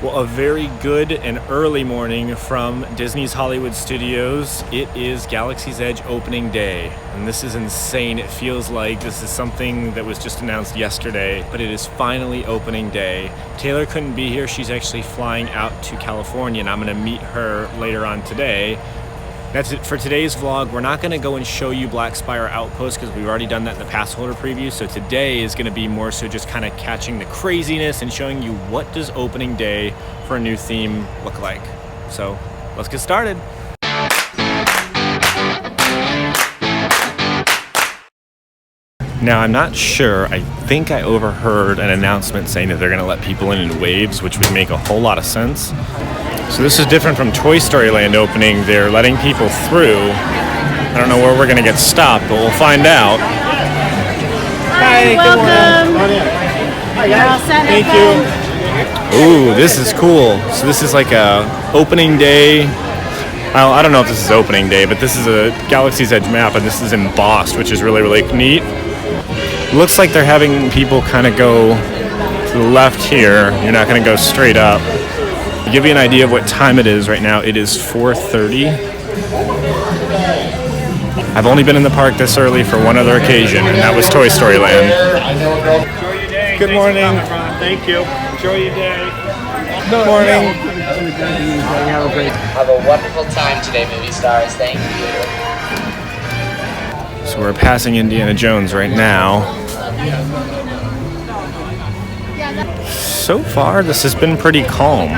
Well, a very good and early morning from Disney's Hollywood Studios. It is Galaxy's Edge opening day, and this is insane. It feels like this is something that was just announced yesterday, but it is finally opening day. Taylor couldn't be here. She's actually flying out to California, and I'm going to meet her later on today. That's it for today's vlog. We're not going to go and show you Black Spire Outpost because we've already done that in the pass holder preview. So today is going to be more so just kind of catching the craziness and showing you what does opening day for a new theme look like. So let's get started. Now, I'm not sure. I think I overheard an announcement saying that they're going to let people in waves, which would make a whole lot of sense. So this is different from Toy Story Land opening. They're letting people through. I don't know where we're going to get stopped, but we'll find out. Hi, welcome. Hi, guys. Thank you. Ooh, this is cool. So this is like a opening day. Well, I don't know if this is opening day, but this is a Galaxy's Edge map, and this is embossed, which is really, really neat. Looks like they're having people kind of go to the left here. You're not going to go straight up. To give you an idea of what time it is right now, it is 4:30. I've only been in the park this early for one other occasion, and that was Toy Story Land. Enjoy your day. Good morning. Thank you. Enjoy your day. Good morning. Have a wonderful time today, movie stars. Thank you. So we're passing Indiana Jones right now. So far, this has been pretty calm.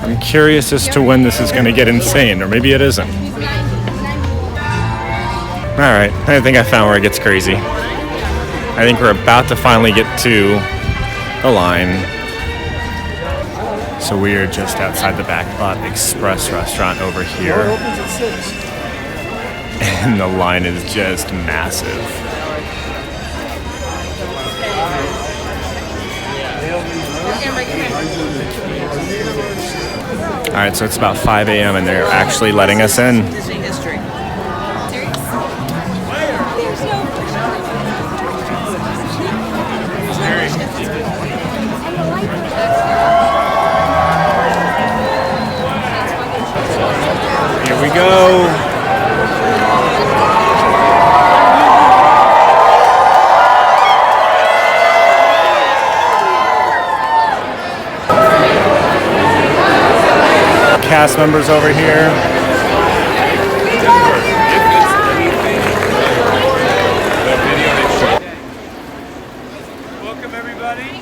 I'm curious as to when this is going to get insane, or maybe it isn't. Alright, I think I found where it gets crazy. I think we're about to finally get to the line. So we are just outside the Backlot Express restaurant over here. And the line is just massive. Alright, so it's about 5 a.m. and they're actually letting us in. Here we go. Cast members over here. Welcome, everybody.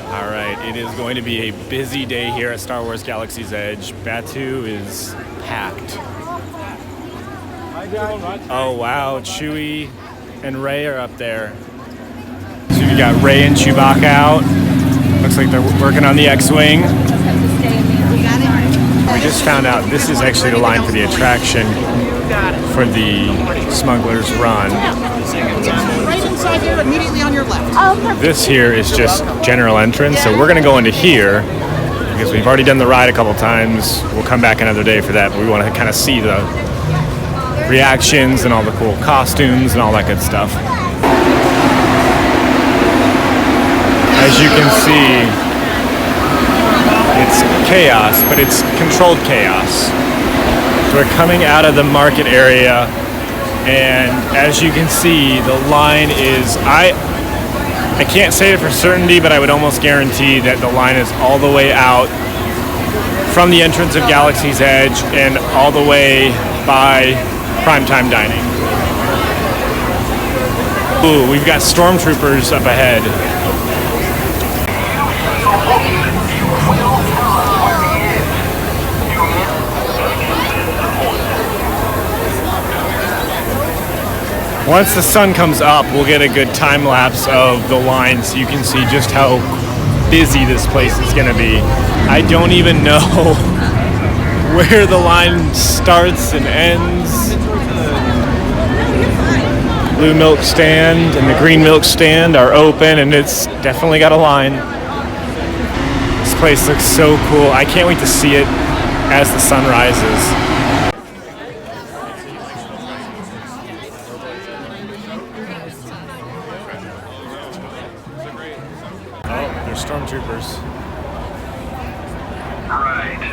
All right, it is going to be a busy day here at Star Wars Galaxy's Edge. Batuu is packed. Oh wow, Chewie and Rey are up there. So we got Rey and Chewbacca out. Looks like they're working on the X-Wing. We just found out this is actually the line for the attraction for the Smuggler's Run. Right inside here, immediately on your left. This here is just general entrance, so we're going to go into here because we've already done the ride a couple times. We'll come back another day for that, but we want to kind of see the reactions and all the cool costumes and all that good stuff. As you can see, it's chaos, but it's controlled chaos. We're coming out of the market area, and as you can see, the line is, I can't say it for certainty, but I would almost guarantee that the line is all the way out from the entrance of Galaxy's Edge and all the way by Primetime Dining. Ooh, we've got stormtroopers up ahead. Once the sun comes up, we'll get a good time lapse of the line so you can see just how busy this place is going to be. I don't even know where the line starts and ends. Blue milk stand and the green milk stand are open, and it's definitely got a line. This place looks so cool. I can't wait to see it as the sun rises. Stormtroopers. right.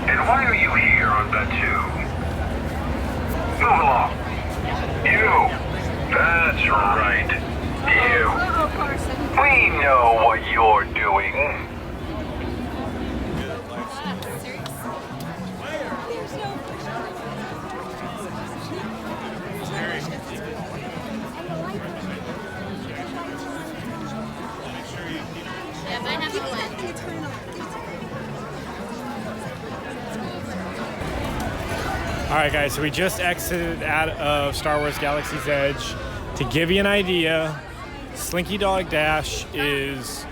And why are you here on the tube? Move along. You. That's right. You. We know what you're doing. Alright guys, so we just exited out of Star Wars Galaxy's Edge. To give you an idea, Slinky Dog Dash is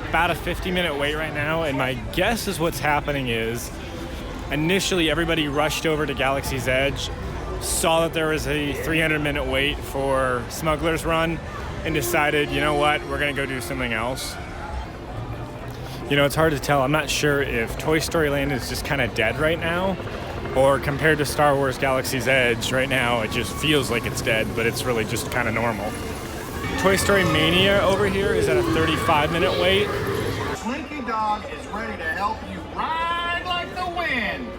about a 50-minute wait right now, and my guess is what's happening is initially everybody rushed over to Galaxy's Edge, saw that there was a 300-minute wait for Smuggler's Run, and decided, you know what, we're gonna go do something else. You know, it's hard to tell. I'm not sure if Toy Story Land is just kind of dead right now, or compared to Star Wars Galaxy's Edge, right now it just feels like it's dead, but it's really just kind of normal. Toy Story Mania over here is at a 35-minute wait. Slinky Dog is ready to help you ride like the wind.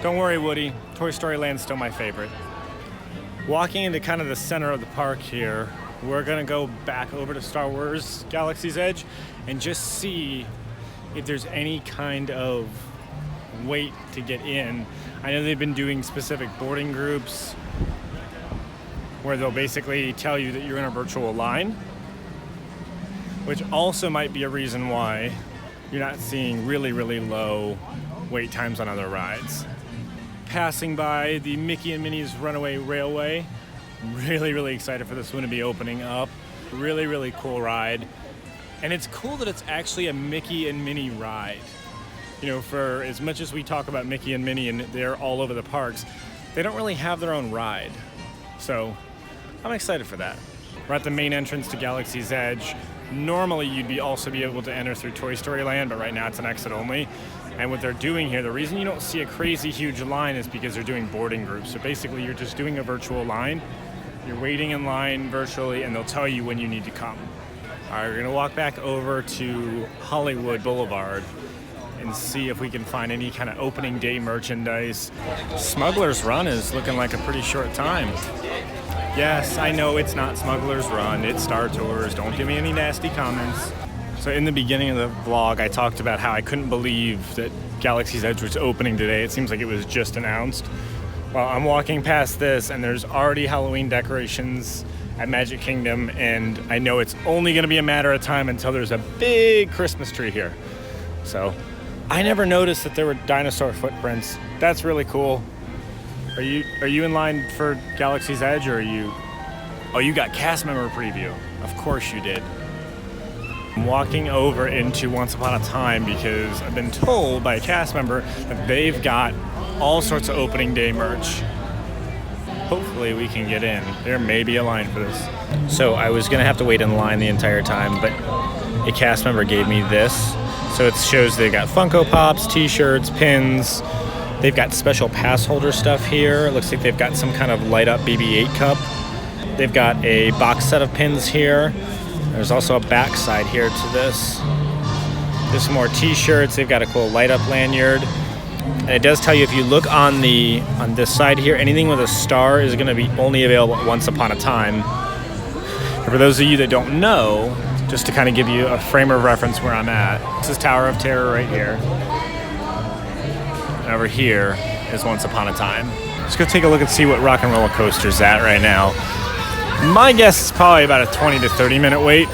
Don't worry, Woody. Toy Story Land's still my favorite. Walking into kind of the center of the park here, we're gonna go back over to Star Wars Galaxy's Edge and just see if there's any kind of wait to get in. I know they've been doing specific boarding groups where they'll basically tell you that you're in a virtual line, which also might be a reason why you're not seeing really, really low wait times on other rides. Passing by the Mickey and Minnie's Runaway Railway. Really, really excited for this one to be opening up. Really, really cool ride. And it's cool that it's actually a Mickey and Minnie ride. You know, for as much as we talk about Mickey and Minnie and they're all over the parks, they don't really have their own ride. So I'm excited for that. We're at the main entrance to Galaxy's Edge. Normally you'd also be able to enter through Toy Story Land, but right now it's an exit only. And what they're doing here, the reason you don't see a crazy huge line is because they're doing boarding groups. So basically you're just doing a virtual line. You're waiting in line virtually and they'll tell you when you need to come. All right, we're gonna walk back over to Hollywood Boulevard and see if we can find any kind of opening day merchandise. Smuggler's Run is looking like a pretty short time. Yes, I know it's not Smuggler's Run, it's Star Tours. Don't give me any nasty comments. So in the beginning of the vlog, I talked about how I couldn't believe that Galaxy's Edge was opening today. It seems like it was just announced. Well, I'm walking past this and there's already Halloween decorations at Magic Kingdom, and I know it's only gonna be a matter of time until there's a big Christmas tree here. So I never noticed that there were dinosaur footprints. That's really cool. Are you in line for Galaxy's Edge, or are you? Oh, you got cast member preview. Of course you did. I'm walking over into Once Upon a Time because I've been told by a cast member that they've got all sorts of opening day merch. Hopefully we can get in. There may be a line for this. So I was gonna have to wait in line the entire time, but a cast member gave me this. So it shows they've got Funko Pops, t-shirts, pins. They've got special pass holder stuff here. It looks like they've got some kind of light up BB-8 cup. They've got a box set of pins here. There's also a back side here to this. There's some more t-shirts. They've got a cool light up lanyard. And it does tell you, if you look on this side here, anything with a star is gonna be only available Once Upon a Time. And for those of you that don't know, just to kind of give you a frame of reference where I'm at. This is Tower of Terror right here. And over here is Once Upon a Time. Let's go take a look and see what Rock and Roller Coaster's at right now. My guess is probably about a 20 to 30 minute wait.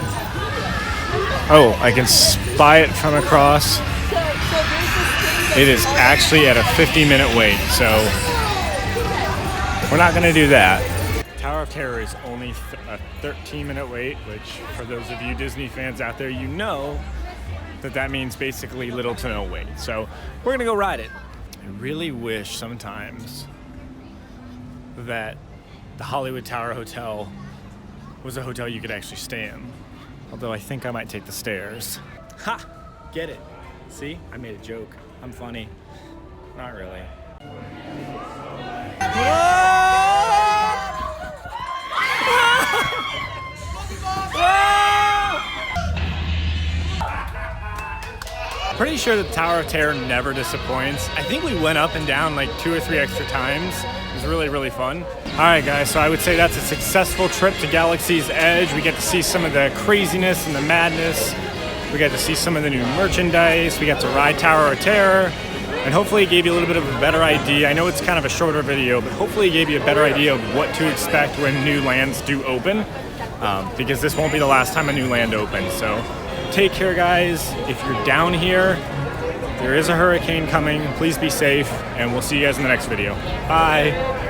Oh, I can spy it from across. It is actually at a 50-minute wait, so we're not gonna do that. Tower of Terror is only a 13-minute wait, which for those of you Disney fans out there, you know that means basically little to no wait. So we're gonna go ride it. I really wish sometimes that the Hollywood Tower Hotel was a hotel you could actually stay in. Although I think I might take the stairs. Ha! Get it. See? I made a joke. I'm funny. Not really. Pretty sure the Tower of Terror never disappoints. I think we went up and down like 2 or 3 extra times. It was really, really fun. All right, guys, so I would say that's a successful trip to Galaxy's Edge. We get to see some of the craziness and the madness. We got to see some of the new merchandise. We got to ride Tower of Terror. And hopefully it gave you a little bit of a better idea. I know it's kind of a shorter video, but hopefully it gave you a better idea of what to expect when new lands do open. Because this won't be the last time a new land opens. So take care, guys. If you're down here, there is a hurricane coming. Please be safe, and we'll see you guys in the next video. Bye.